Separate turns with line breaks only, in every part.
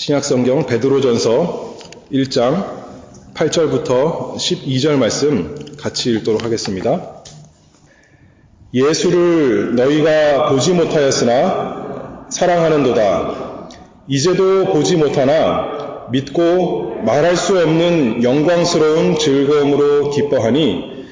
신약성경 베드로전서 1장 8절부터 12절 말씀 같이 읽도록 하겠습니다. 예수를 너희가 보지 못하였으나 사랑하는도다. 이제도 보지 못하나 믿고 말할 수 없는 영광스러운 즐거움으로 기뻐하니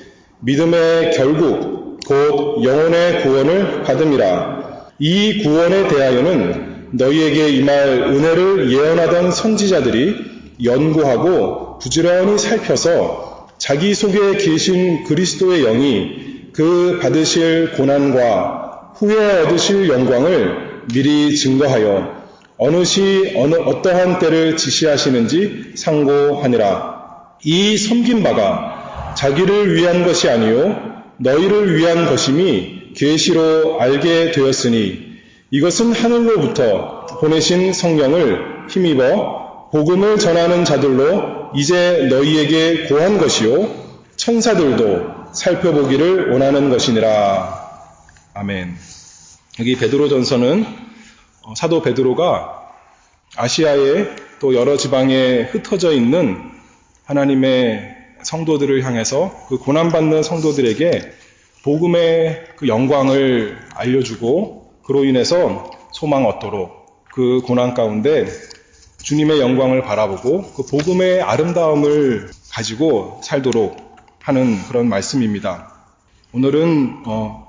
믿음의 결국 곧 영혼의 구원을 받음이라. 이 구원에 대하여는 너희에게 임할 은혜를 예언하던 선지자들이 연구하고 부지런히 살펴서 자기 속에 계신 그리스도의 영이 그 받으실 고난과 후에 얻으실 영광을 미리 증거하여 어느 시 어떠한 때를 지시하시는지 상고하니라. 이 섬긴 바가 자기를 위한 것이 아니요 너희를 위한 것임이 계시로 알게 되었으니 이것은 하늘로부터 보내신 성령을 힘입어 복음을 전하는 자들로 이제 너희에게 고한 것이요 천사들도 살펴보기를 원하는 것이니라. 아멘. 여기 베드로전서는 사도 베드로가 아시아에 또 여러 지방에 흩어져 있는 하나님의 성도들을 향해서 그 고난받는 성도들에게 복음의 그 영광을 알려주고 그로 인해서 소망 얻도록 그 고난 가운데 주님의 영광을 바라보고 그 복음의 아름다움을 가지고 살도록 하는 그런 말씀입니다. 오늘은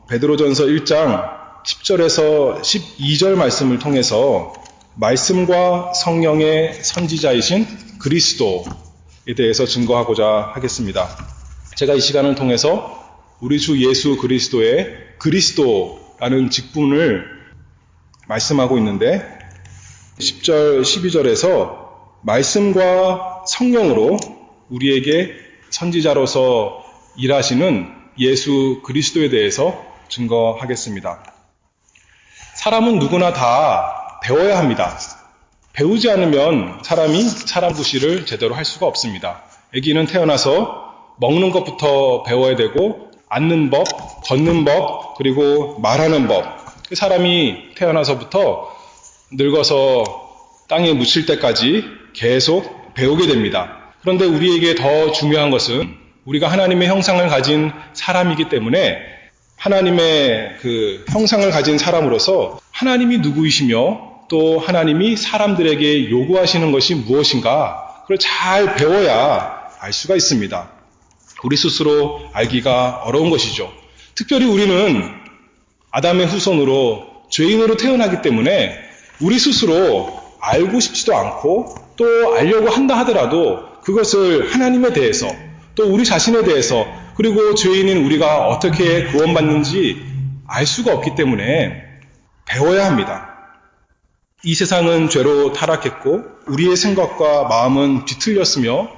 베드로전서 1장 10절에서 12절 말씀을 통해서 말씀과 성령의 선지자이신 그리스도에 대해서 증거하고자 하겠습니다. 제가 이 시간을 통해서 우리 주 예수 그리스도의 그리스도라는 직분을 말씀하고 있는데 10절, 12절에서 말씀과 성령으로 우리에게 선지자로서 일하시는 예수 그리스도에 대해서 증거하겠습니다. 사람은 누구나 다 배워야 합니다. 배우지 않으면 사람이 사람 구실을 제대로 할 수가 없습니다. 아기는 태어나서 먹는 것부터 배워야 되고 앉는 법, 걷는 법, 그리고 말하는 법. 사람이 태어나서부터 늙어서 땅에 묻힐 때까지 계속 배우게 됩니다. 그런데 우리에게 더 중요한 것은 우리가 하나님의 형상을 가진 사람이기 때문에 하나님의 그 형상을 가진 사람으로서 하나님이 누구이시며 또 하나님이 사람들에게 요구하시는 것이 무엇인가 그걸 잘 배워야 알 수가 있습니다. 우리 스스로 알기가 어려운 것이죠. 특별히 우리는 아담의 후손으로 죄인으로 태어나기 때문에 우리 스스로 알고 싶지도 않고 또 알려고 한다 하더라도 그것을 하나님에 대해서 또 우리 자신에 대해서 그리고 죄인인 우리가 어떻게 구원받는지 알 수가 없기 때문에 배워야 합니다. 이 세상은 죄로 타락했고 우리의 생각과 마음은 뒤틀렸으며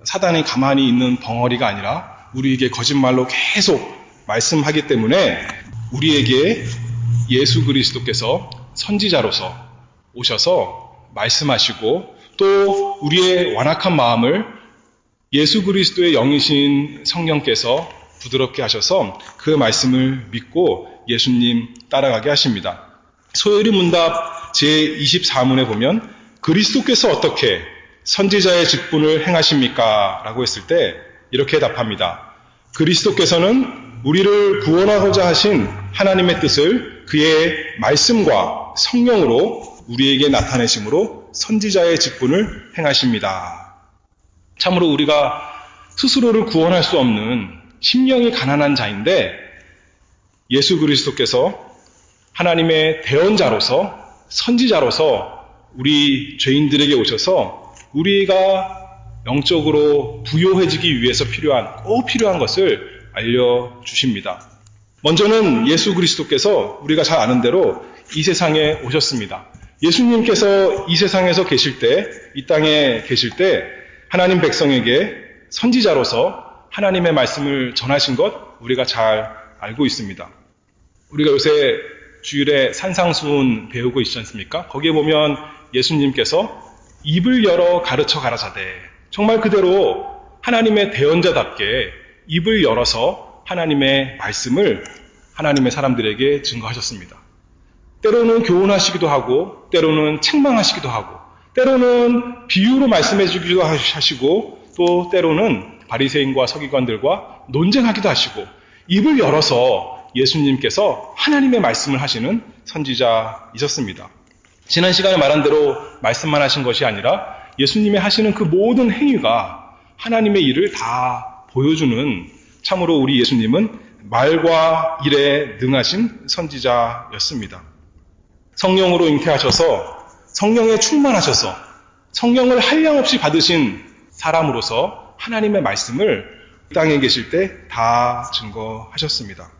사단이 가만히 있는 벙어리가 아니라 우리에게 거짓말로 계속 말씀하기 때문에 우리에게 예수 그리스도께서 선지자로서 오셔서 말씀하시고 또 우리의 완악한 마음을 예수 그리스도의 영이신 성령께서 부드럽게 하셔서 그 말씀을 믿고 예수님 따라가게 하십니다. 소요리 문답 제24문에 보면 그리스도께서 어떻게 선지자의 직분을 행하십니까? 라고 했을 때 이렇게 답합니다. 그리스도께서는 우리를 구원하고자 하신 하나님의 뜻을 그의 말씀과 성령으로 우리에게 나타내심으로 선지자의 직분을 행하십니다. 참으로 우리가 스스로를 구원할 수 없는 심령이 가난한 자인데 예수 그리스도께서 하나님의 대언자로서 선지자로서 우리 죄인들에게 오셔서 우리가 영적으로 부요해지기 위해서 꼭 필요한 것을 알려주십니다. 먼저는 예수 그리스도께서 우리가 잘 아는 대로 이 세상에 오셨습니다. 예수님께서 이 세상에서 계실 때, 이 땅에 계실 때 하나님 백성에게 선지자로서 하나님의 말씀을 전하신 것 우리가 잘 알고 있습니다. 우리가 요새 주일에 산상수훈 배우고 있지 않습니까? 거기에 보면 예수님께서 입을 열어 가르쳐 가라사대 정말 그대로 하나님의 대언자답게 입을 열어서 하나님의 말씀을 하나님의 사람들에게 증거하셨습니다. 때로는 교훈하시기도 하고 때로는 책망하시기도 하고 때로는 비유로 말씀해 주기도 하시고 또 때로는 바리새인과 서기관들과 논쟁하기도 하시고 입을 열어서 예수님께서 하나님의 말씀을 하시는 선지자이셨습니다. 지난 시간에 말한 대로 말씀만 하신 것이 아니라 예수님이 하시는 그 모든 행위가 하나님의 일을 다 보여주는, 참으로 우리 예수님은 말과 일에 능하신 선지자였습니다. 성령으로 잉태하셔서 성령에 충만하셔서 성령을 한량없이 받으신 사람으로서 하나님의 말씀을 땅에 계실 때 다 증거하셨습니다.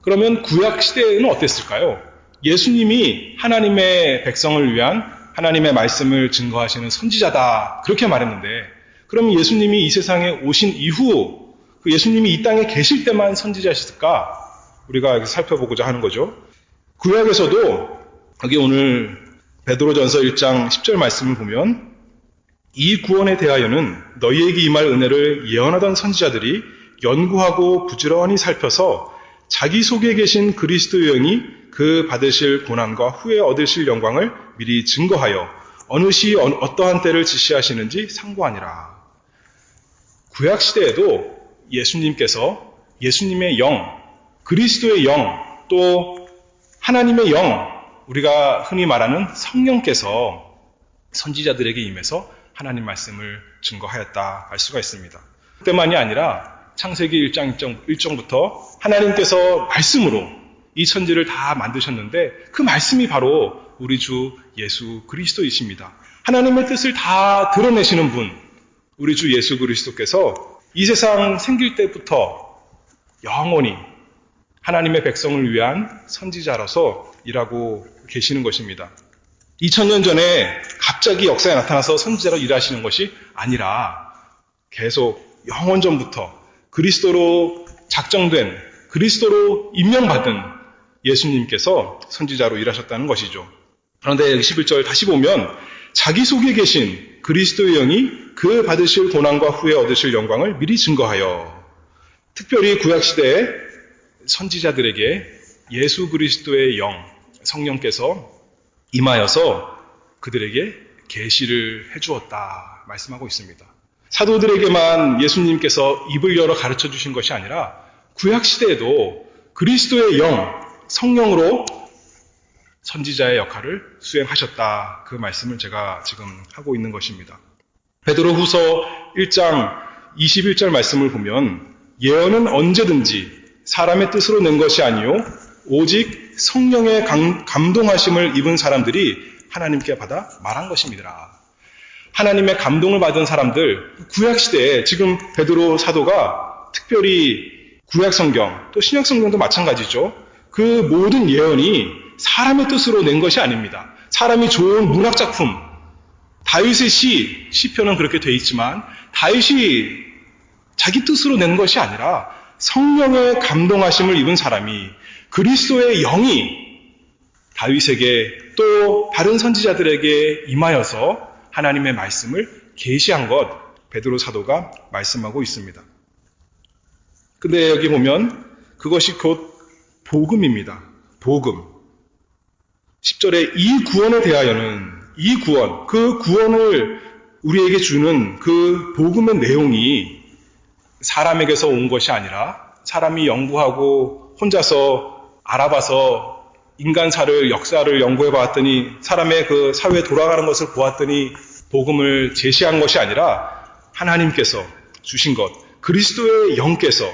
그러면 구약 시대에는 어땠을까요? 예수님이 하나님의 백성을 위한 하나님의 말씀을 증거하시는 선지자다, 그렇게 말했는데, 그럼 예수님이 이 세상에 오신 이후 그 예수님이 이 땅에 계실 때만 선지자셨을까? 우리가 살펴보고자 하는 거죠. 구약에서도 여기 오늘 베드로전서 1장 10절 말씀을 보면 이 구원에 대하여는 너희에게 임할 은혜를 예언하던 선지자들이 연구하고 부지런히 살펴서 자기 속에 계신 그리스도의 영이 그 받으실 고난과 후에 얻으실 영광을 미리 증거하여 어느 시 어떠한 때를 지시하시는지 상고하니라. 구약 시대에도 예수님께서 예수님의 영, 그리스도의 영, 또 하나님의 영, 우리가 흔히 말하는 성령께서 선지자들에게 임해서 하나님 말씀을 증거하였다 알 수가 있습니다. 그때만이 아니라 창세기 1장 1절부터 하나님께서 말씀으로 이 천지를 다 만드셨는데 그 말씀이 바로 우리 주 예수 그리스도이십니다. 하나님의 뜻을 다 드러내시는 분, 우리 주 예수 그리스도께서 이 세상 생길 때부터 영원히 하나님의 백성을 위한 선지자로서 일하고 계시는 것입니다. 2000년 전에 갑자기 역사에 나타나서 선지자로 일하시는 것이 아니라 계속 영원 전부터 그리스도로 작정된, 그리스도로 임명받은 예수님께서 선지자로 일하셨다는 것이죠. 그런데 여기 11절 다시 보면 자기 속에 계신 그리스도의 영이 그 받으실 고난과 후에 얻으실 영광을 미리 증거하여, 특별히 구약시대의 선지자들에게 예수 그리스도의 영, 성령께서 임하여서 그들에게 계시를 해주었다 말씀하고 있습니다. 사도들에게만 예수님께서 입을 열어 가르쳐 주신 것이 아니라 구약시대에도 그리스도의 영, 성령으로 선지자의 역할을 수행하셨다, 그 말씀을 제가 지금 하고 있는 것입니다. 베드로후서 1장 21절 말씀을 보면 예언은 언제든지 사람의 뜻으로 낸 것이 아니요 오직 성령의 감동하심을 입은 사람들이 하나님께 받아 말한 것입니다. 하나님의 감동을 받은 사람들, 구약시대에 지금 베드로 사도가 특별히 구약성경 또 신약성경도 마찬가지죠. 그 모든 예언이 사람의 뜻으로 낸 것이 아닙니다. 사람이 좋은 문학작품, 다윗의 시편은 그렇게 돼 있지만 다윗이 자기 뜻으로 낸 것이 아니라 성령의 감동하심을 입은 사람이, 그리스도의 영이 다윗에게 또 다른 선지자들에게 임하여서 하나님의 말씀을 계시한 것, 베드로 사도가 말씀하고 있습니다. 근데 여기 보면 그것이 곧 복음입니다. 복음. 10절에 이 구원에 대하여는, 이 구원, 그 구원을 우리에게 주는 그 복음의 내용이 사람에게서 온 것이 아니라 사람이 연구하고 혼자서 알아봐서 인간사를, 역사를 연구해 봤더니 사람의 그 사회에 돌아가는 것을 보았더니 복음을 제시한 것이 아니라 하나님께서 주신 것, 그리스도의 영께서,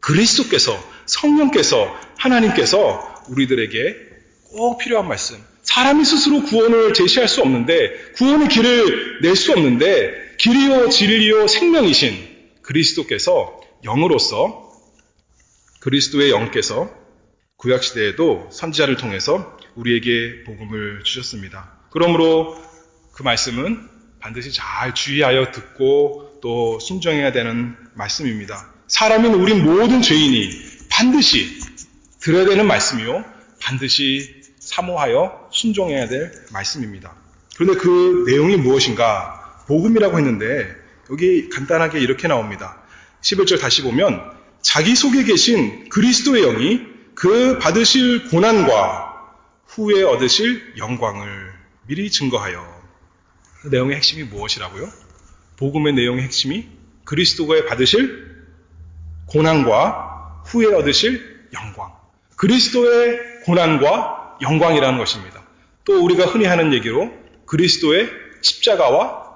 그리스도께서, 성령께서, 하나님께서 우리들에게 꼭 필요한 말씀. 사람이 스스로 구원을 제시할 수 없는데, 구원의 길을 낼 수 없는데 길이요 진리요 생명이신 그리스도께서 영으로서, 그리스도의 영께서 구약시대에도 선지자를 통해서 우리에게 복음을 주셨습니다. 그러므로 그 말씀은 반드시 잘 주의하여 듣고 또 순종해야 되는 말씀입니다. 사람인 우리 모든 죄인이 반드시 들어야 되는 말씀이요, 반드시 사모하여 순종해야 될 말씀입니다. 그런데 그 내용이 무엇인가? 복음이라고 했는데 여기 간단하게 이렇게 나옵니다. 11절 다시 보면 자기 속에 계신 그리스도의 영이 그 받으실 고난과 후에 얻으실 영광을 미리 증거하여. 그 내용의 핵심이 무엇이라고요? 복음의 내용의 핵심이 그리스도가 받으실 고난과 후에 얻으실 영광. 그리스도의 고난과 영광이라는 것입니다. 또 우리가 흔히 하는 얘기로 그리스도의 십자가와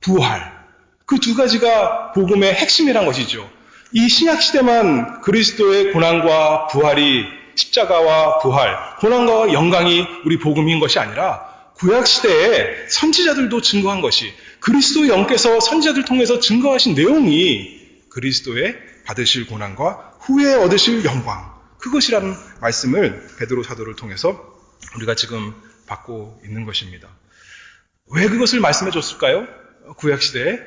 부활. 그 두 가지가 복음의 핵심이란 것이죠. 이 신약시대만 그리스도의 고난과 부활이 십자가와 부활, 고난과 영광이 우리 복음인 것이 아니라 구약시대에 선지자들도 증거한 것이 그리스도의 영께서 선지자들 통해서 증거하신 내용이 그리스도의 받으실 고난과 후에 얻으실 영광, 그것이라는 말씀을 베드로 사도를 통해서 우리가 지금 받고 있는 것입니다. 왜 그것을 말씀해 줬을까요? 구약시대에?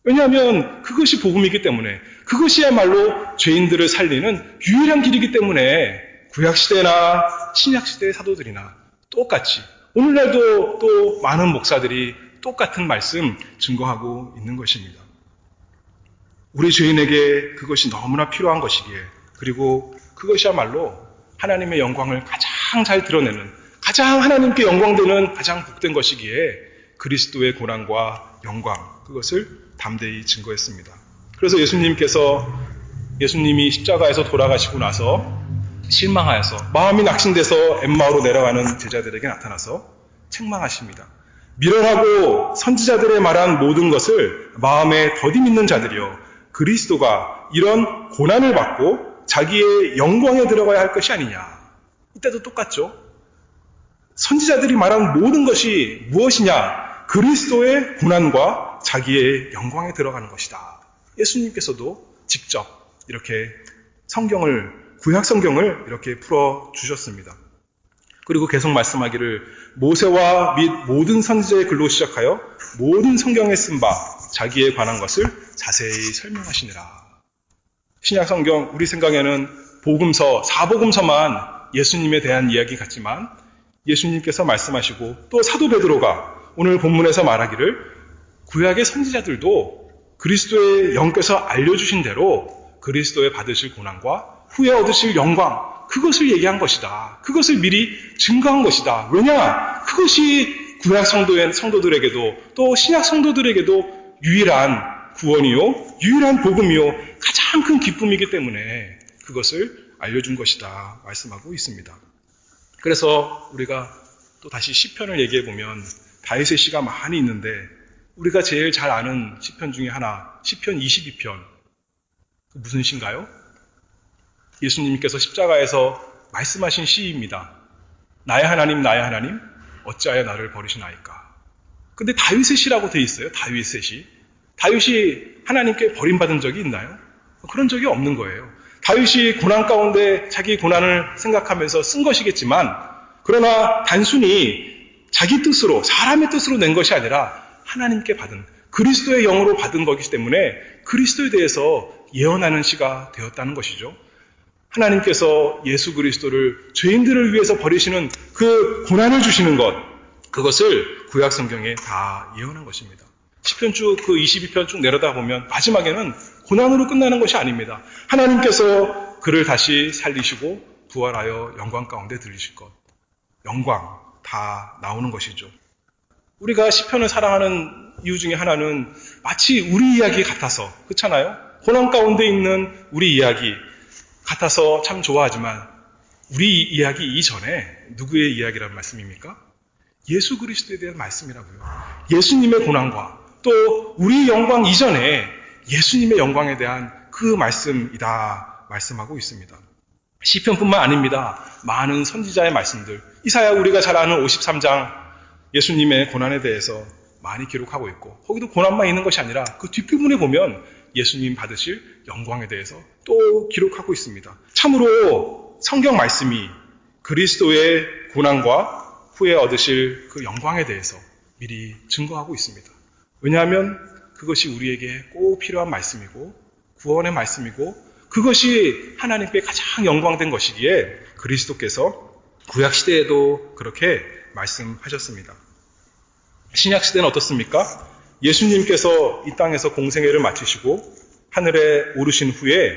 왜냐하면 그것이 복음이기 때문에, 그것이야말로 죄인들을 살리는 유일한 길이기 때문에 구약시대나 신약시대의 사도들이나 똑같이 오늘날도 또 많은 목사들이 똑같은 말씀 증거하고 있는 것입니다. 우리 죄인에게 그것이 너무나 필요한 것이기에, 그리고 그것이야말로 하나님의 영광을 가장 잘 드러내는, 가장 하나님께 영광되는 가장 복된 것이기에 그리스도의 고난과 영광, 그것을 담대히 증거했습니다. 그래서 예수님이 십자가에서 돌아가시고 나서 실망하여서 마음이 낙심돼서 엠마오로 내려가는 제자들에게 나타나서 책망하십니다. 미련하고 선지자들의 말한 모든 것을 마음에 더디 믿는 자들이여, 그리스도가 이런 고난을 받고 자기의 영광에 들어가야 할 것이 아니냐. 이때도 똑같죠. 선지자들이 말한 모든 것이 무엇이냐? 그리스도의 고난과 자기의 영광에 들어가는 것이다. 예수님께서도 직접 이렇게 구약 성경을 이렇게 풀어주셨습니다. 그리고 계속 말씀하기를 모세와 및 모든 선지자의 글로 시작하여 모든 성경에 쓴 바 자기에 관한 것을 자세히 설명하시니라. 신약 성경, 우리 생각에는 복음서, 사복음서만 예수님에 대한 이야기 같지만 예수님께서 말씀하시고 또 사도 베드로가 오늘 본문에서 말하기를 구약의 선지자들도 그리스도의 영께서 알려주신 대로 그리스도의 받으실 고난과 후에 얻으실 영광, 그것을 얘기한 것이다. 그것을 미리 증거한 것이다. 왜냐? 그것이 구약 성도들에게도 또 신약 성도들에게도 유일한 구원이요, 유일한 복음이요, 가장 큰 기쁨이기 때문에 그것을 알려준 것이다 말씀하고 있습니다. 그래서 우리가 또 다시 시편을 얘기해 보면 다윗의 시가 많이 있는데 우리가 제일 잘 아는 시편 중에 하나, 시편 22편. 무슨 시인가요? 예수님께서 십자가에서 말씀하신 시입니다. 나의 하나님, 나의 하나님, 어찌하여 나를 버리시나이까. 근데 다윗의 시라고 돼 있어요. 다윗의 시. 다윗이 하나님께 버림받은 적이 있나요? 그런 적이 없는 거예요. 다윗이 고난 가운데 자기 고난을 생각하면서 쓴 것이겠지만, 그러나 단순히 자기 뜻으로, 사람의 뜻으로 낸 것이 아니라 하나님께 받은, 그리스도의 영으로 받은 거기 때문에 그리스도에 대해서 예언하는 시가 되었다는 것이죠. 하나님께서 예수 그리스도를 죄인들을 위해서 버리시는 그 고난을 주시는 것, 그것을 구약 성경에 다 예언한 것입니다. 시편 쭉 그 22편 쭉 내려다 보면 마지막에는 고난으로 끝나는 것이 아닙니다. 하나님께서 그를 다시 살리시고 부활하여 영광 가운데 들리실 것, 영광 다 나오는 것이죠. 우리가 시편을 사랑하는 이유 중에 하나는 마치 우리 이야기 같아서, 그렇잖아요? 고난 가운데 있는 우리 이야기 같아서 참 좋아하지만 우리 이야기 이전에 누구의 이야기라는 말씀입니까? 예수 그리스도에 대한 말씀이라고요. 예수님의 고난과 또 우리 영광 이전에 예수님의 영광에 대한 그 말씀이다 말씀하고 있습니다. 시편뿐만 아닙니다. 많은 선지자의 말씀들, 이사야 우리가 잘 아는 53장 예수님의 고난에 대해서 많이 기록하고 있고, 거기도 고난만 있는 것이 아니라 그 뒷부분에 보면 예수님 받으실 영광에 대해서 또 기록하고 있습니다. 참으로 성경 말씀이 그리스도의 고난과 후에 얻으실 그 영광에 대해서 미리 증거하고 있습니다. 왜냐하면 그것이 우리에게 꼭 필요한 말씀이고 구원의 말씀이고 그것이 하나님께 가장 영광된 것이기에 그리스도께서 구약시대에도 그렇게 말씀하셨습니다. 신약시대는 어떻습니까? 예수님께서 이 땅에서 공생애를 마치시고 하늘에 오르신 후에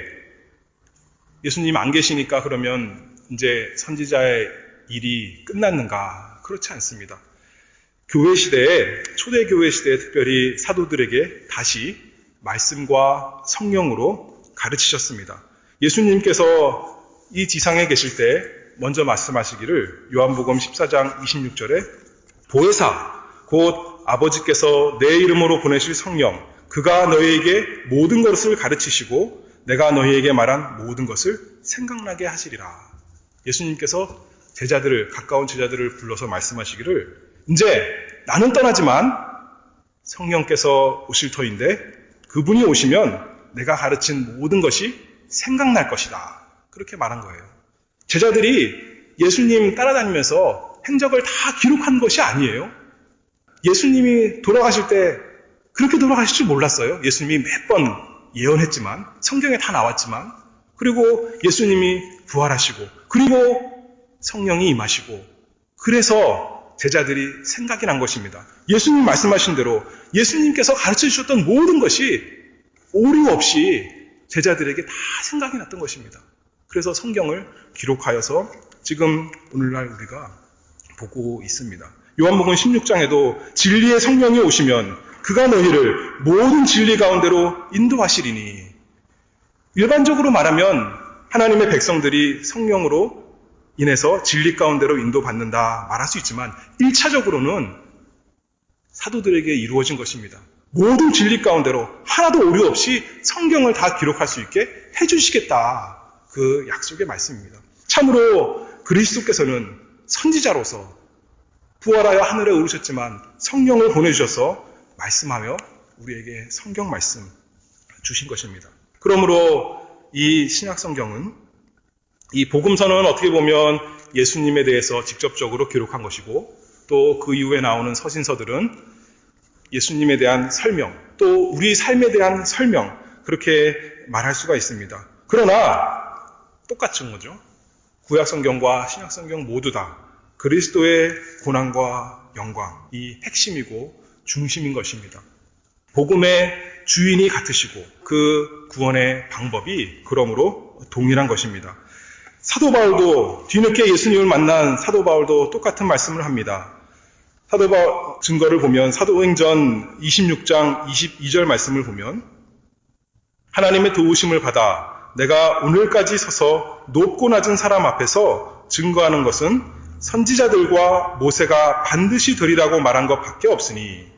예수님 안 계시니까 그러면 이제 선지자의 일이 끝났는가? 그렇지 않습니다. 교회 시대에, 초대교회 시대에 특별히 사도들에게 다시 말씀과 성령으로 가르치셨습니다. 예수님께서 이 지상에 계실 때 먼저 말씀하시기를 요한복음 14장 26절에 보혜사, 곧 아버지께서 내 이름으로 보내실 성령, 그가 너희에게 모든 것을 가르치시고 내가 너희에게 말한 모든 것을 생각나게 하시리라. 예수님께서 가까운 제자들을 불러서 말씀하시기를 이제 나는 떠나지만 성령께서 오실 터인데 그분이 오시면 내가 가르친 모든 것이 생각날 것이다. 그렇게 말한 거예요. 제자들이 예수님 따라다니면서 행적을 다 기록한 것이 아니에요. 예수님이 돌아가실 때 그렇게 돌아가실 줄 몰랐어요. 예수님이 몇 번 예언했지만, 성경에 다 나왔지만, 그리고 예수님이 부활하시고, 그리고 성령이 임하시고, 그래서 제자들이 생각이 난 것입니다. 예수님 말씀하신 대로 예수님께서 가르쳐 주셨던 모든 것이 오류 없이 제자들에게 다 생각이 났던 것입니다. 그래서 성경을 기록하여서 지금 오늘날 우리가 보고 있습니다. 요한복음 16장에도 진리의 성령이 오시면 그가 너희를 모든 진리 가운데로 인도하시리니, 일반적으로 말하면 하나님의 백성들이 성령으로 인해서 진리 가운데로 인도받는다 말할 수 있지만 1차적으로는 사도들에게 이루어진 것입니다. 모든 진리 가운데로 하나도 오류 없이 성경을 다 기록할 수 있게 해주시겠다. 그 약속의 말씀입니다. 참으로 그리스도께서는 선지자로서 부활하여 하늘에 오르셨지만 성령을 보내주셔서 말씀하며 우리에게 성경 말씀 주신 것입니다. 그러므로 이 신약 성경은, 이 복음서는 어떻게 보면 예수님에 대해서 직접적으로 기록한 것이고, 또 그 이후에 나오는 서신서들은 예수님에 대한 설명, 또 우리 삶에 대한 설명, 그렇게 말할 수가 있습니다. 그러나 똑같은 거죠. 구약 성경과 신약 성경 모두 다 그리스도의 고난과 영광이 핵심이고 중심인 것입니다. 복음의 주인이 같으시고 그 구원의 방법이 그러므로 동일한 것입니다. 사도 바울도, 뒤늦게 예수님을 만난 사도 바울도 똑같은 말씀을 합니다. 사도 바울 증거를 보면 사도행전 26장 22절 말씀을 보면 하나님의 도우심을 받아 내가 오늘까지 서서 높고 낮은 사람 앞에서 증거하는 것은 선지자들과 모세가 반드시 되리라고 말한 것밖에 없으니,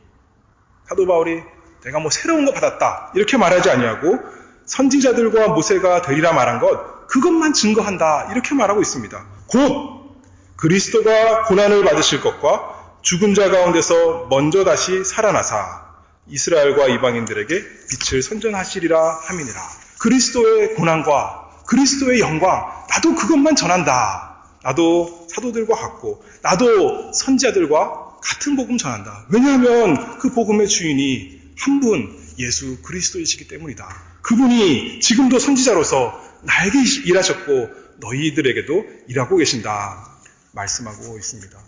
사도 바울이 내가 새로운 거 받았다 이렇게 말하지 아니하고 선지자들과 모세가 되리라 말한 것, 그것만 증거한다 이렇게 말하고 있습니다. 곧 그리스도가 고난을 받으실 것과 죽은 자 가운데서 먼저 다시 살아나사 이스라엘과 이방인들에게 빛을 선전하시리라 함이니라. 그리스도의 고난과 그리스도의 영광, 나도 그것만 전한다. 나도 사도들과 같고 나도 선지자들과 같은 복음 전한다. 왜냐하면 그 복음의 주인이 한 분 예수 그리스도이시기 때문이다. 그분이 지금도 선지자로서 나에게 일하셨고 너희들에게도 일하고 계신다 말씀하고 있습니다.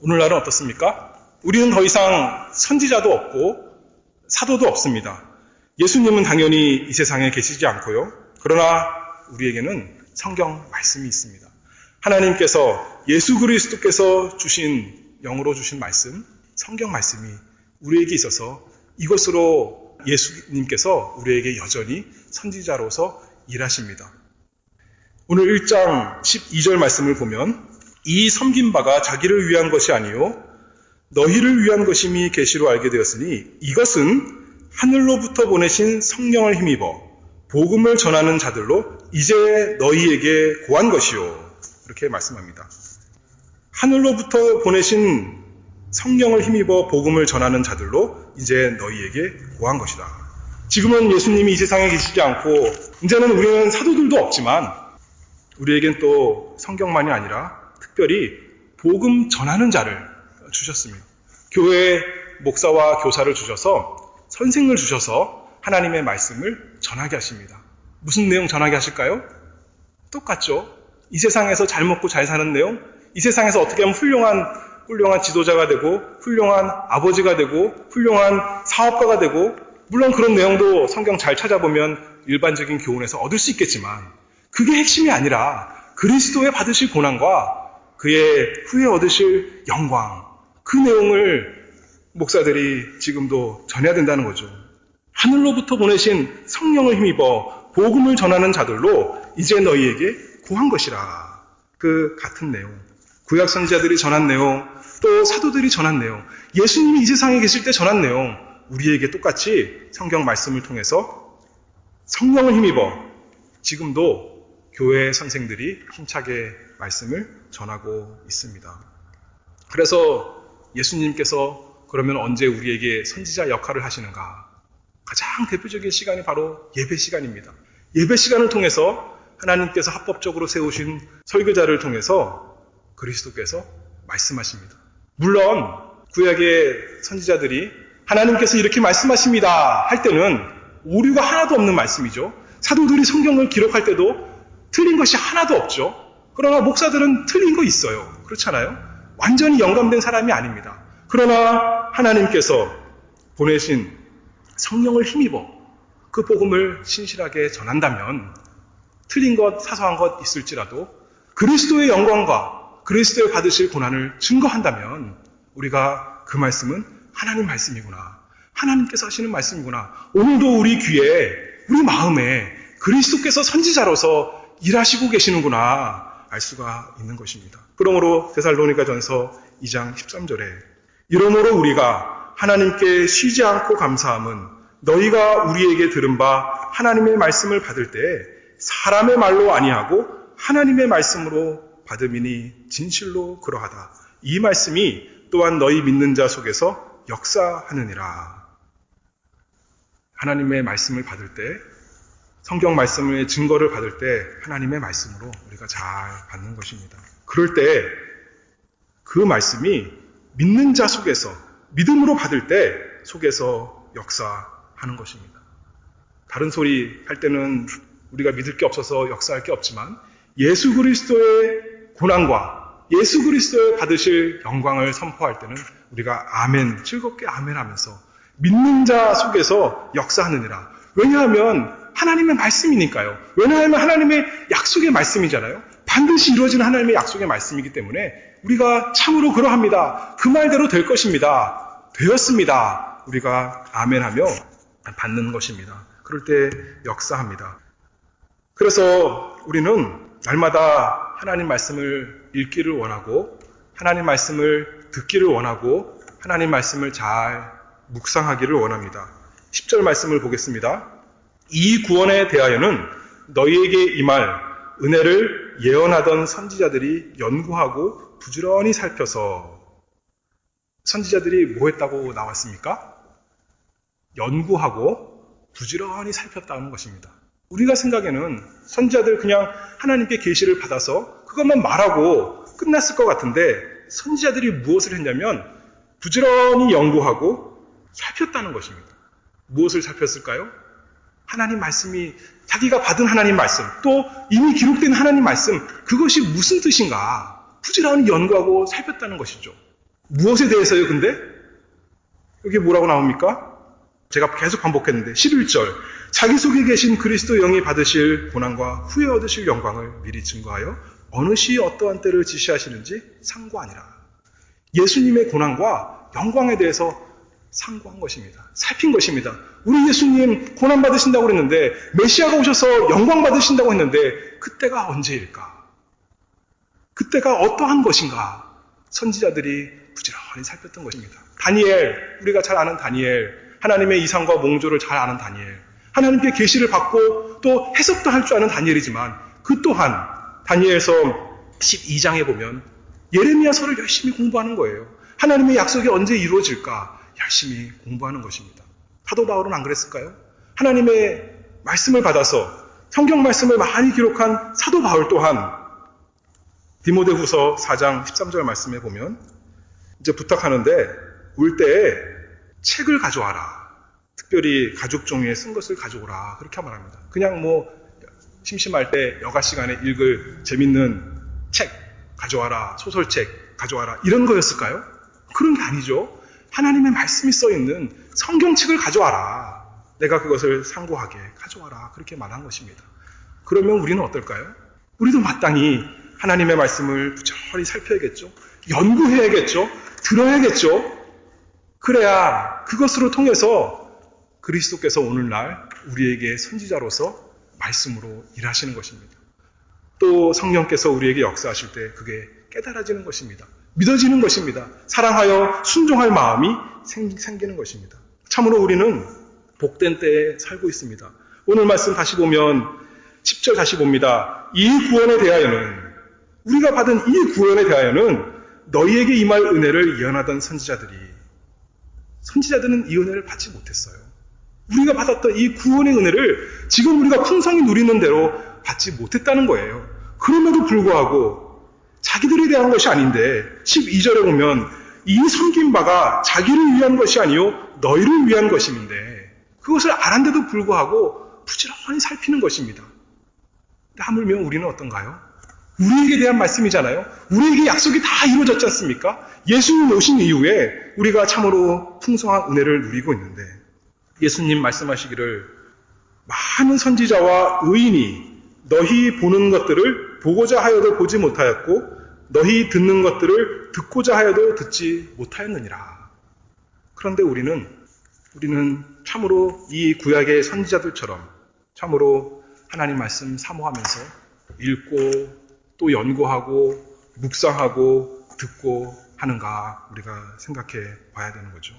오늘날은 어떻습니까? 우리는 더 이상 선지자도 없고 사도도 없습니다. 예수님은 당연히 이 세상에 계시지 않고요. 그러나 우리에게는 성경 말씀이 있습니다. 하나님께서, 예수 그리스도께서 주신, 영으로 주신 말씀, 성경 말씀이 우리에게 있어서 이것으로 예수님께서 우리에게 여전히 선지자로서 일하십니다. 오늘 1장 12절 말씀을 보면 이 섬긴 바가 자기를 위한 것이 아니요 너희를 위한 것임이 계시로 알게 되었으니 이것은 하늘로부터 보내신 성령을 힘입어 복음을 전하는 자들로 이제 너희에게 고한 것이요. 이렇게 말씀합니다. 하늘로부터 보내신 성령을 힘입어 복음을 전하는 자들로 이제 너희에게 고한 것이다. 지금은 예수님이 이 세상에 계시지 않고 이제는 우리는 사도들도 없지만 우리에겐 또 성경만이 아니라 특별히 복음 전하는 자를 주셨습니다. 교회 목사와 교사를 주셔서, 선생을 주셔서 하나님의 말씀을 전하게 하십니다. 무슨 내용 전하게 하실까요? 똑같죠. 이 세상에서 잘 먹고 잘 사는 내용, 이 세상에서 어떻게 하면 훌륭한 지도자가 되고 훌륭한 아버지가 되고 훌륭한 사업가가 되고, 물론 그런 내용도 성경 잘 찾아보면 일반적인 교훈에서 얻을 수 있겠지만 그게 핵심이 아니라 그리스도의 받으실 고난과 그의 후에 얻으실 영광, 그 내용을 목사들이 지금도 전해야 된다는 거죠. 하늘로부터 보내신 성령을 힘입어 복음을 전하는 자들로 이제 너희에게 구한 것이라. 그 같은 내용, 구약 선지자들이 전한 내용, 또 사도들이 전한 내용, 예수님이 이 세상에 계실 때 전한 내용, 우리에게 똑같이 성경 말씀을 통해서 성령을 힘입어 지금도 교회 선생들이 힘차게 말씀을 전하고 있습니다. 그래서 예수님께서 그러면 언제 우리에게 선지자 역할을 하시는가? 가장 대표적인 시간이 바로 예배 시간입니다. 예배 시간을 통해서 하나님께서 합법적으로 세우신 설교자를 통해서 그리스도께서 말씀하십니다. 물론 구약의 선지자들이 하나님께서 이렇게 말씀하십니다 할 때는 오류가 하나도 없는 말씀이죠. 사도들이 성경을 기록할 때도 틀린 것이 하나도 없죠. 그러나 목사들은 틀린 거 있어요. 그렇잖아요. 완전히 영감된 사람이 아닙니다. 그러나 하나님께서 보내신 성령을 힘입어 그 복음을 신실하게 전한다면 틀린 것, 사소한 것 있을지라도 그리스도의 영광과 그리스도의 받으실 고난을 증거한다면 우리가 그 말씀은 하나님 말씀이구나. 하나님께서 하시는 말씀이구나. 오늘도 우리 귀에, 우리 마음에 그리스도께서 선지자로서 일하시고 계시는구나 알 수가 있는 것입니다. 그러므로 데살로니가전서 2장 13절에 이러므로 우리가 하나님께 쉬지 않고 감사함은 너희가 우리에게 들은 바 하나님의 말씀을 받을 때 사람의 말로 아니하고 하나님의 말씀으로 받음이니 진실로 그러하다. 이 말씀이 또한 너희 믿는 자 속에서 역사하느니라. 하나님의 말씀을 받을 때, 성경 말씀의 증거를 받을 때 하나님의 말씀으로 우리가 잘 받는 것입니다. 그럴 때 그 말씀이 믿는 자 속에서, 믿음으로 받을 때 속에서 역사하는 것입니다. 다른 소리 할 때는 우리가 믿을 게 없어서 역사할 게 없지만 예수 그리스도의 고난과 예수 그리스도의 받으실 영광을 선포할 때는 우리가 아멘, 즐겁게 아멘 하면서 믿는 자 속에서 역사하느니라. 왜냐하면 하나님의 말씀이니까요. 왜냐하면 하나님의 약속의 말씀이잖아요. 반드시 이루어지는 하나님의 약속의 말씀이기 때문에 우리가 참으로 그러합니다. 그 말대로 될 것입니다. 되었습니다. 우리가 아멘하며 받는 것입니다. 그럴 때 역사합니다. 그래서 우리는 날마다 하나님 말씀을 읽기를 원하고 하나님 말씀을 듣기를 원하고 하나님 말씀을 잘 묵상하기를 원합니다. 10절 말씀을 보겠습니다. 이 구원에 대하여는 너희에게 임할 은혜를 예언하던 선지자들이 연구하고 부지런히 살펴서 선지자들이 뭐 했다고 나왔습니까? 연구하고 부지런히 살폈다는 것입니다. 우리가 생각에는 선지자들 그냥 하나님께 계시를 받아서 그것만 말하고 끝났을 것 같은데 선지자들이 무엇을 했냐면 부지런히 연구하고 살폈다는 것입니다. 무엇을 살폈을까요? 하나님 말씀이 자기가 받은 하나님 말씀 또 이미 기록된 하나님 말씀 그것이 무슨 뜻인가 부지런히 연구하고 살폈다는 것이죠. 무엇에 대해서요 근데? 여기 뭐라고 나옵니까? 제가 계속 반복했는데 11절 자기 속에 계신 그리스도 영이 받으실 고난과 후에 얻으실 영광을 미리 증거하여 어느 시 어떠한 때를 지시하시는지 상고하니라. 예수님의 고난과 영광에 대해서 상고한 것입니다. 살핀 것입니다. 우리 예수님 고난 받으신다고 그랬는데 메시아가 오셔서 영광 받으신다고 했는데 그때가 언제일까? 그때가 어떠한 것인가? 선지자들이 부지런히 살폈던 것입니다. 다니엘, 우리가 잘 아는 다니엘, 하나님의 이상과 몽조를 잘 아는 다니엘, 하나님께 계시를 받고 또 해석도 할 줄 아는 다니엘이지만 그 또한 다니엘서 12장에 보면 예레미야서를 열심히 공부하는 거예요. 하나님의 약속이 언제 이루어질까 열심히 공부하는 것입니다. 사도 바울은 안 그랬을까요? 하나님의 말씀을 받아서 성경 말씀을 많이 기록한 사도 바울 또한 디모데후서 4장 13절 말씀에 보면 이제 부탁하는데 올 때에 책을 가져와라. 특별히 가죽 종이에 쓴 것을 가져오라. 그렇게 말합니다. 그냥 뭐 심심할 때 여가 시간에 읽을 재밌는 책 가져와라. 소설책 가져와라. 이런 거였을까요? 그런 게 아니죠. 하나님의 말씀이 써있는 성경책을 가져와라. 내가 그것을 상고하게 가져와라. 그렇게 말한 것입니다. 그러면 우리는 어떨까요? 우리도 마땅히 하나님의 말씀을 부지런히 살펴야겠죠. 연구해야겠죠. 들어야겠죠. 그래야 그것으로 통해서 그리스도께서 오늘날 우리에게 선지자로서 말씀으로 일하시는 것입니다. 또 성령께서 우리에게 역사하실 때 그게 깨달아지는 것입니다. 믿어지는 것입니다. 사랑하여 순종할 마음이 생기는 것입니다. 참으로 우리는 복된 때에 살고 있습니다. 오늘 말씀 다시 보면 10절 다시 봅니다. 이 구원에 대하여는, 우리가 받은 이 구원에 대하여는 너희에게 임할 은혜를 예언하던 선지자들은 이 은혜를 받지 못했어요. 우리가 받았던 이 구원의 은혜를 지금 우리가 풍성히 누리는 대로 받지 못했다는 거예요. 그럼에도 불구하고 자기들에 대한 것이 아닌데 12절에 보면 이 섬긴 바가 자기를 위한 것이 아니요 너희를 위한 것임인데 그것을 알았는데도 불구하고 부지런히 살피는 것입니다. 하물며 우리는 어떤가요? 우리에게 대한 말씀이잖아요. 우리에게 약속이 다 이루어졌지 않습니까? 예수님 오신 이후에 우리가 참으로 풍성한 은혜를 누리고 있는데 예수님 말씀하시기를 많은 선지자와 의인이 너희 보는 것들을 보고자 하여도 보지 못하였고 너희 듣는 것들을 듣고자 하여도 듣지 못하였느니라. 그런데 우리는 참으로 이 구약의 선지자들처럼 참으로 하나님 말씀 사모하면서 읽고 또 연구하고 묵상하고 듣고 하는가 우리가 생각해 봐야 되는 거죠.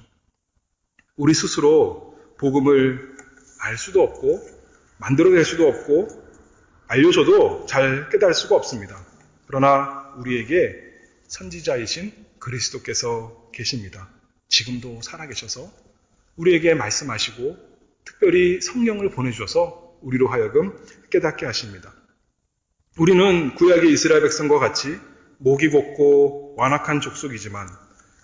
우리 스스로 복음을 알 수도 없고 만들어낼 수도 없고 알려줘도 잘 깨달을 수가 없습니다. 그러나 우리에게 선지자이신 그리스도께서 계십니다. 지금도 살아계셔서 우리에게 말씀하시고 특별히 성령을 보내주셔서 우리로 하여금 깨닫게 하십니다. 우리는 구약의 이스라엘 백성과 같이 목이 곧고 완악한 족속이지만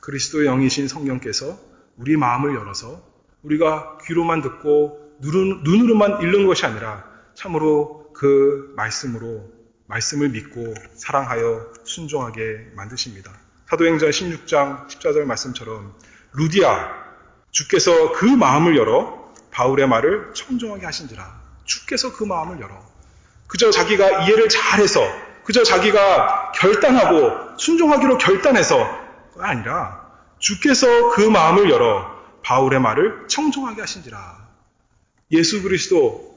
그리스도의 영이신 성령께서 우리 마음을 열어서 우리가 귀로만 듣고 눈으로만 읽는 것이 아니라 참으로 그 말씀을 믿고 사랑하여 순종하게 만드십니다. 사도행전 16장 14절 말씀처럼 루디아 주께서 그 마음을 열어 바울의 말을 청종하게 하신지라. 주께서 그 마음을 열어 그저 자기가 이해를 잘해서 그저 자기가 결단하고 순종하기로 결단해서가 아니라 주께서 그 마음을 열어 바울의 말을 청종하게 하신지라. 예수 그리스도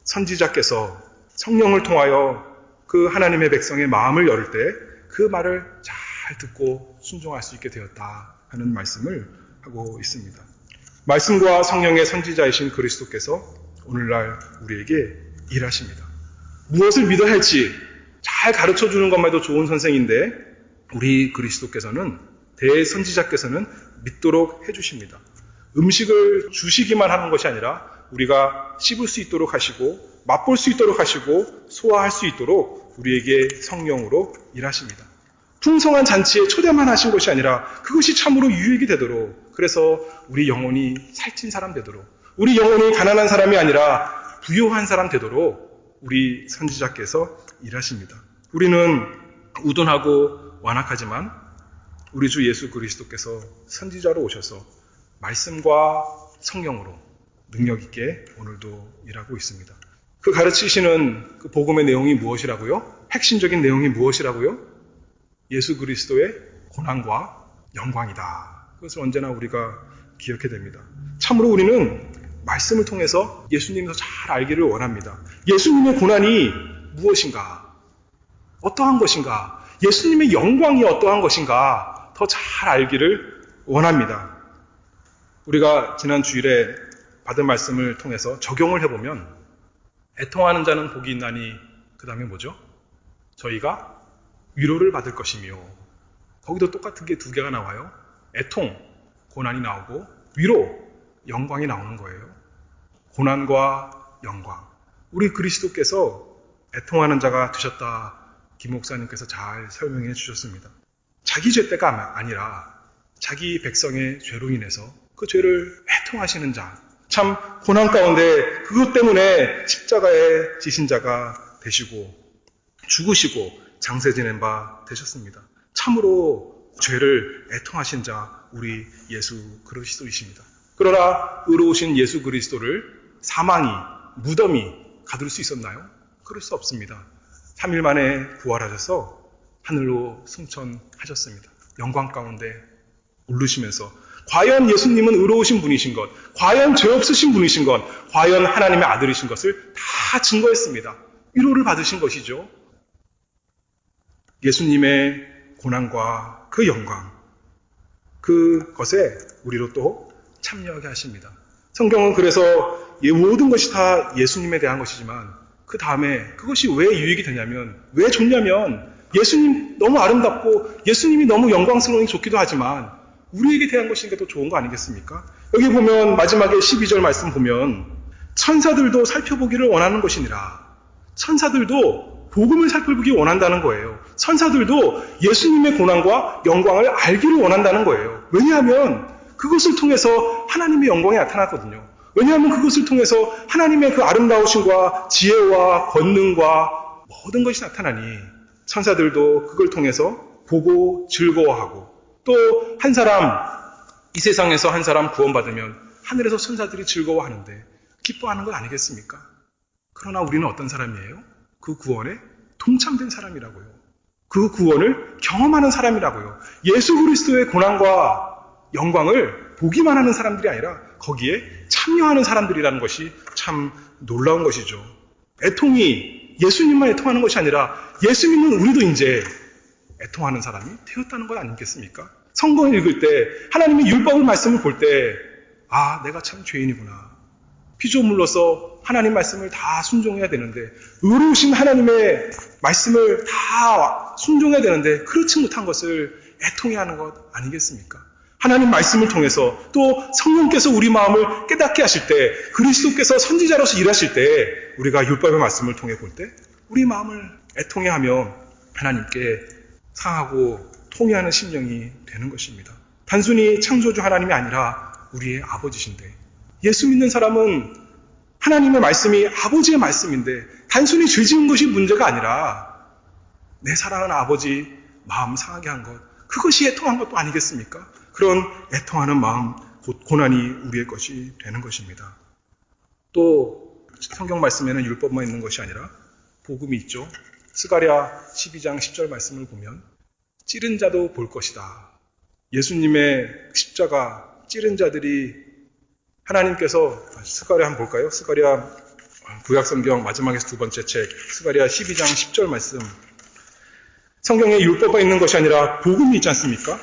선지자께서 성령을 통하여 그 하나님의 백성의 마음을 열을 때 그 말을 잘 듣고 순종할 수 있게 되었다 하는 말씀을 하고 있습니다. 말씀과 성령의 선지자이신 그리스도께서 오늘날 우리에게 일하십니다. 무엇을 믿어야 할지 잘 가르쳐주는 것만 해도 좋은 선생인데 우리 그리스도께서는 대선지자께서는 믿도록 해주십니다. 음식을 주시기만 하는 것이 아니라 우리가 씹을 수 있도록 하시고 맛볼 수 있도록 하시고 소화할 수 있도록 우리에게 성령으로 일하십니다. 풍성한 잔치에 초대만 하신 것이 아니라 그것이 참으로 유익이 되도록 그래서 우리 영혼이 살찐 사람 되도록 우리 영혼이 가난한 사람이 아니라 부유한 사람 되도록 우리 선지자께서 일하십니다. 우리는 우둔하고 완악하지만 우리 주 예수 그리스도께서 선지자로 오셔서 말씀과 성령으로 능력 있게 오늘도 일하고 있습니다. 그 가르치시는 그 복음의 내용이 무엇이라고요? 핵심적인 내용이 무엇이라고요? 예수 그리스도의 고난과 영광이다. 그것을 언제나 우리가 기억해야 됩니다. 참으로 우리는 말씀을 통해서 예수님을 잘 알기를 원합니다. 예수님의 고난이 무엇인가? 어떠한 것인가? 예수님의 영광이 어떠한 것인가? 더 잘 알기를 원합니다. 우리가 지난 주일에 받은 말씀을 통해서 적용을 해보면 애통하는 자는 복이 있나니 그 다음에 뭐죠? 저희가 위로를 받을 것이며 거기도 똑같은 게 두 개가 나와요. 애통, 고난이 나오고 위로, 영광이 나오는 거예요. 고난과 영광. 우리 그리스도께서 애통하는 자가 되셨다. 김 목사님께서 잘 설명해 주셨습니다. 자기 죄때가 아니라 자기 백성의 죄로 인해서 그 죄를 애통하시는 자. 참 고난 가운데 그것 때문에 십자가에 지신 자가 되시고 죽으시고 장세 지낸 바 되셨습니다. 참으로 죄를 애통하신 자 우리 예수 그리스도이십니다. 그러나 의로우신 예수 그리스도를 사망이 무덤이 가둘 수 있었나요? 그럴 수 없습니다. 3일 만에 부활하셔서 하늘로 승천하셨습니다. 영광 가운데 오르시면서 과연 예수님은 의로우신 분이신 것, 과연 죄 없으신 분이신 것, 과연 하나님의 아들이신 것을 다 증거했습니다. 위로를 받으신 것이죠. 예수님의 고난과 그 영광, 그것에 우리로 또 참여하게 하십니다. 성경은 그래서 모든 것이 다 예수님에 대한 것이지만 그 다음에 그것이 왜 유익이 되냐면, 왜 좋냐면 예수님 너무 아름답고 예수님이 너무 영광스러우니 좋기도 하지만 우리에게 대한 것이니까 더 좋은 거 아니겠습니까? 여기 보면 마지막에 12절 말씀 보면 천사들도 살펴보기를 원하는 것이니라. 천사들도 복음을 살펴보기 원한다는 거예요. 천사들도 예수님의 고난과 영광을 알기를 원한다는 거예요. 왜냐하면 그것을 통해서 하나님의 영광이 나타났거든요. 왜냐하면 그것을 통해서 하나님의 그 아름다우심과 지혜와 권능과 모든 것이 나타나니 천사들도 그걸 통해서 보고 즐거워하고, 또 한 사람, 이 세상에서 한 사람 구원받으면 하늘에서 천사들이 즐거워하는데 기뻐하는 것 아니겠습니까? 그러나 우리는 어떤 사람이에요? 그 구원에 동참된 사람이라고요. 그 구원을 경험하는 사람이라고요. 예수 그리스도의 고난과 영광을 보기만 하는 사람들이 아니라 거기에 참여하는 사람들이라는 것이 참 놀라운 것이죠. 애통이 예수님만 애통하는 것이 아니라 예수님은 우리도 이제 애통하는 사람이 되었다는 것 아니겠습니까? 성경을 읽을 때, 하나님의 율법의 말씀을 볼 때, 아, 내가 참 죄인이구나. 피조물로서 하나님 말씀을 다 순종해야 되는데, 의로우신 하나님의 말씀을 다 순종해야 되는데 그렇지 못한 것을 애통해하는 것 아니겠습니까? 하나님 말씀을 통해서 또 성령께서 우리 마음을 깨닫게 하실 때, 그리스도께서 선지자로서 일하실 때 우리가 율법의 말씀을 통해 볼 때 우리 마음을 애통해하며 하나님께 상하고 통회하는 심령이 되는 것입니다. 단순히 창조주 하나님이 아니라 우리의 아버지신데, 예수 믿는 사람은 하나님의 말씀이 아버지의 말씀인데 단순히 죄 지은 것이 문제가 아니라 내 사랑하는 아버지 마음 상하게 한 것, 그것이 애통한 것도 아니겠습니까? 그런 애통하는 마음, 곧 고난이 우리의 것이 되는 것입니다. 또 성경 말씀에는 율법만 있는 것이 아니라 복음이 있죠. 스가랴 12장 10절 말씀을 보면 찌른 자도 볼 것이다. 예수님의 십자가 찌른 자들이 하나님께서, 스가랴 한번 볼까요? 스가랴 구약성경 마지막에서 두 번째 책 스가랴 12장 10절 말씀, 성경에 율법만 있는 것이 아니라 복음이 있지 않습니까?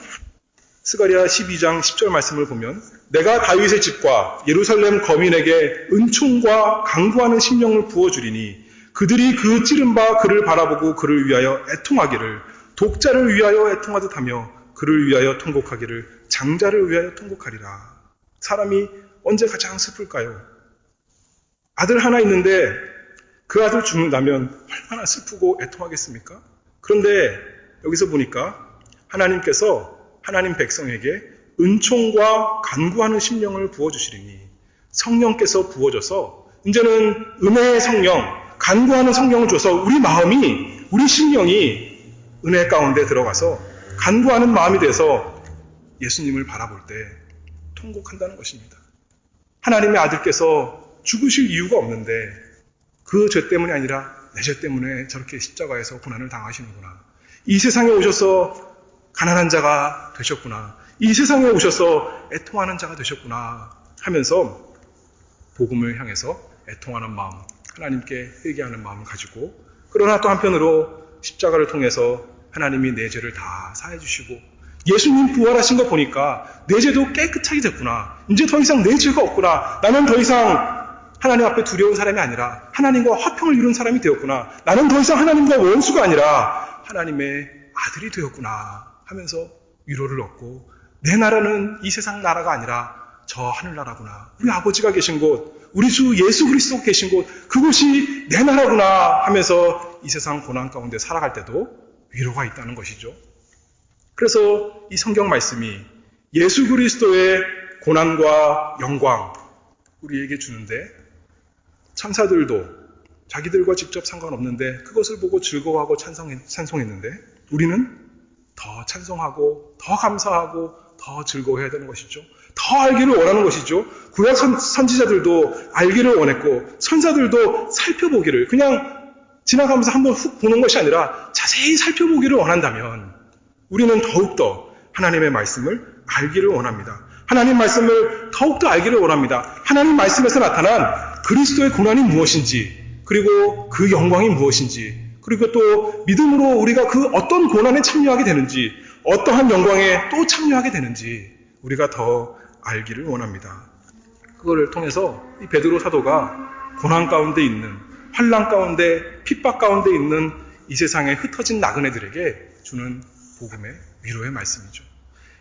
스가랴 12장 10절 말씀을 보면 내가 다윗의 집과 예루살렘 거민에게 은총과 강구하는 심령을 부어주리니 그들이 그 찌른 바 그를 바라보고 그를 위하여 애통하기를 독자를 위하여 애통하듯 하며 그를 위하여 통곡하기를 장자를 위하여 통곡하리라. 사람이 언제 가장 슬플까요? 아들 하나 있는데 그 아들 죽는다면 얼마나 슬프고 애통하겠습니까? 그런데 여기서 보니까 하나님께서 하나님 백성에게 은총과 간구하는 심령을 부어주시리니 성령께서 부어져서 이제는 은혜의 성령, 간구하는 성령을 줘서 우리 마음이, 우리 심령이 은혜 가운데 들어가서 간구하는 마음이 돼서 예수님을 바라볼 때 통곡한다는 것입니다. 하나님의 아들께서 죽으실 이유가 없는데 그 죄 때문이 아니라 내 죄 때문에 저렇게 십자가에서 고난을 당하시는구나. 이 세상에 오셔서 가난한 자가 되셨구나. 이 세상에 오셔서 애통하는 자가 되셨구나 하면서 복음을 향해서 애통하는 마음, 하나님께 회개하는 마음을 가지고, 그러나 또 한편으로 십자가를 통해서 하나님이 내 죄를 다 사해 주시고 예수님 부활하신 거 보니까 내 죄도 깨끗하게 됐구나. 이제 더 이상 내 죄가 없구나. 나는 더 이상 하나님 앞에 두려운 사람이 아니라 하나님과 화평을 이룬 사람이 되었구나. 나는 더 이상 하나님과 원수가 아니라 하나님의 아들이 되었구나 하면서 위로를 얻고, 내 나라는 이 세상 나라가 아니라 저 하늘나라구나. 우리 아버지가 계신 곳, 우리 주 예수 그리스도 계신 곳, 그곳이 내 나라구나 하면서 이 세상 고난 가운데 살아갈 때도 위로가 있다는 것이죠. 그래서 이 성경 말씀이 예수 그리스도의 고난과 영광 우리에게 주는데, 천사들도 자기들과 직접 상관없는데 그것을 보고 즐거워하고 찬송했는데 우리는 더 찬송하고 더 감사하고 더 즐거워해야 되는 것이죠. 더 알기를 원하는 것이죠. 구약 선지자들도 알기를 원했고 천사들도 살펴보기를, 그냥 지나가면서 한번 훅 보는 것이 아니라 자세히 살펴보기를 원한다면 우리는 더욱더 하나님의 말씀을 알기를 원합니다. 하나님 말씀을 더욱더 알기를 원합니다. 하나님 말씀에서 나타난 그리스도의 고난이 무엇인지, 그리고 그 영광이 무엇인지, 그리고 또 믿음으로 우리가 그 어떤 고난에 참여하게 되는지, 어떠한 영광에 또 참여하게 되는지 우리가 더 알기를 원합니다. 그거를 통해서 이 베드로 사도가 고난 가운데 있는, 환난 가운데, 핍박 가운데 있는 이 세상에 흩어진 나그네들에게 주는 복음의 위로의 말씀이죠.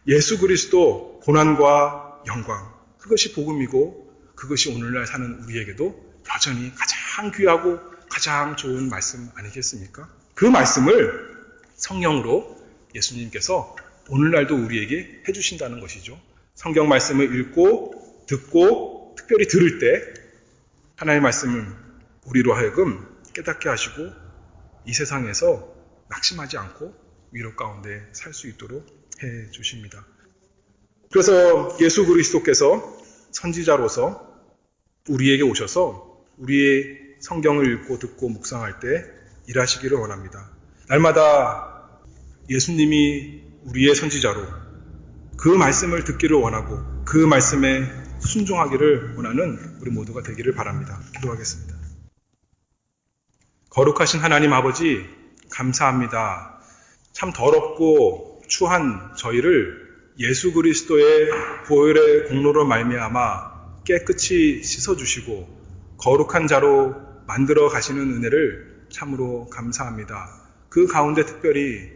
예수 그리스도 고난과 영광, 그것이 복음이고 그것이 오늘날 사는 우리에게도 여전히 가장 귀하고 가장 좋은 말씀 아니겠습니까? 그 말씀을 성령으로 예수님께서 오늘날도 우리에게 해주신다는 것이죠. 성경 말씀을 읽고 듣고 특별히 들을 때 하나님의 말씀을 우리로 하여금 깨닫게 하시고 이 세상에서 낙심하지 않고 위로 가운데 살 수 있도록 해 주십니다. 그래서 예수 그리스도께서 선지자로서 우리에게 오셔서 우리의 성경을 읽고 듣고 묵상할 때 일하시기를 원합니다. 날마다 예수님이 우리의 선지자로 그 말씀을 듣기를 원하고 그 말씀에 순종하기를 원하는 우리 모두가 되기를 바랍니다. 기도하겠습니다. 거룩하신 하나님 아버지, 감사합니다. 참 더럽고 추한 저희를 예수 그리스도의 보혈의 공로로 말미암아 깨끗이 씻어주시고 거룩한 자로 만들어 가시는 은혜를 참으로 감사합니다. 그 가운데 특별히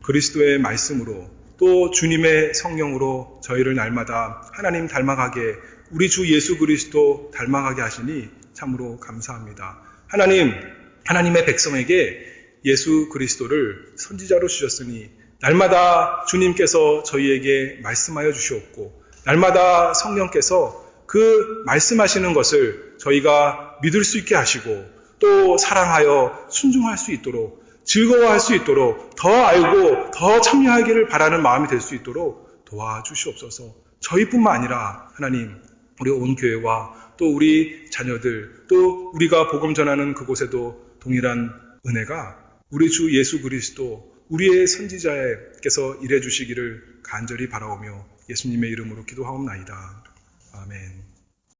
그리스도의 말씀으로 또 주님의 성령으로 저희를 날마다 하나님 닮아가게, 우리 주 예수 그리스도 닮아가게 하시니 참으로 감사합니다. 하나님의 백성에게 예수 그리스도를 선지자로 주셨으니 날마다 주님께서 저희에게 말씀하여 주시옵고 날마다 성령께서 그 말씀하시는 것을 저희가 믿을 수 있게 하시고 또 사랑하여 순종할 수 있도록, 즐거워할 수 있도록, 더 알고 더 참여하기를 바라는 마음이 될 수 있도록 도와주시옵소서. 저희뿐만 아니라 하나님, 우리 온 교회와 또 우리 자녀들, 또 우리가 복음 전하는 그곳에도 동일한 은혜가 우리 주 예수 그리스도, 우리의 선지자께서 일해 주시기를 간절히 바라오며 예수님의 이름으로 기도하옵나이다. 아멘.